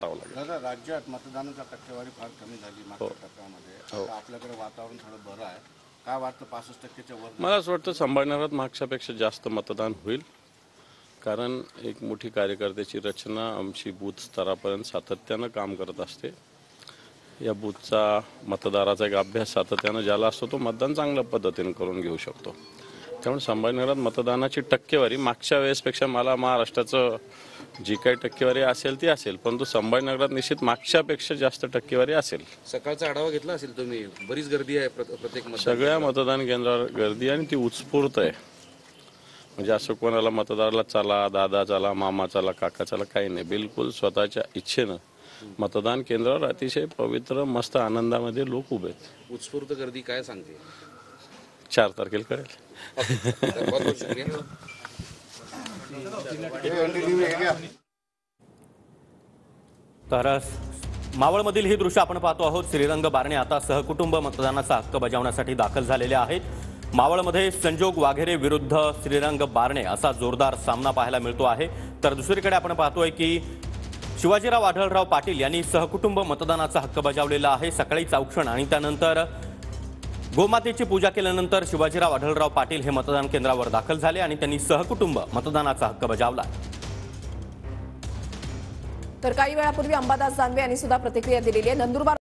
करावं लागेल. दादा, राज्यात मतदानाचा टक्केवारी फार कमी झाली मागच्या टप्प्यामध्ये. आता आपल्याकडे वातावरण थोडं बरं आहे. काय वाटतं 65%च्या वर? मला असं वाटतं संभाजीनगरात मागच्यापेक्षा जास्त मतदान होईल, कारण एक मोठी कार्यकर्त्याची रचना आमची बूथ स्तरापर्यंत सातत्यानं काम करत असते. या बूथचा मतदाराचा एक अभ्यास सातत्यानं ज्याला असतो तो मतदान चांगल्या पद्धतीने करून घेऊ शकतो. त्यामुळे संभाजीनगरात मतदानाची टक्केवारी मागच्या वेळेसपेक्षा मला महाराष्ट्राचं जी काही टक्केवारी असेल ती असेल, परंतु संभाजीनगरात निश्चित मागच्यापेक्षा जास्त टक्केवारी असेल. सकाळचा आढावा घेतला असेल तुम्ही, बरीच गर्दी आहे प्रत्येक सगळ्या मतदान केंद्रावर गर्दी आणि ती उत्स्फूर्त आहे. म्हणजे असं कोणाला मतदाराला चला दादा चला मामा चला काका चला काही नाही, बिलकुल स्वतःच्या इच्छेनं मतदान केंद्रावर अतिशय पवित्र मस्त आनंदामध्ये लोक उभे आहेत. उत्स्फूर्त गर्दी काय सांगते? 4 तारखेला कळेल. बहुत बहुत शुक्रिया. तर मावळमधील ही दृश्य आपण पाहतो आहोत. श्रीरंग बारणे आता सहकुटुंब मतदानाचा हक्क बजावण्यासाठी दाखल झालेले आहेत. मावळमध्ये संजोग वाघेरे विरुद्ध श्रीरंग बारणे असा जोरदार सामना पाहायला मिळतो आहे. तर दुसरीकडे आपण पाहतोय की शिवाजीराव आढळराव पाटील यांनी सहकुटुंब मतदानाचा हक्क बजावलेला आहे. सकाळीच औक्षण आणि त्यानंतर गोमातेची पूजा केल्यानंतर शिवाजीराव आढळराव पाटील हे मतदान केंद्रावर दाखल झाले आणि त्यांनी सहकुटुंब मतदानाचा हक्क बजावला. तर काही वेळापूर्वी अंबादास दानवे यांनी सुद्धा प्रतिक्रिया दिलेली आहे. नंदुरबार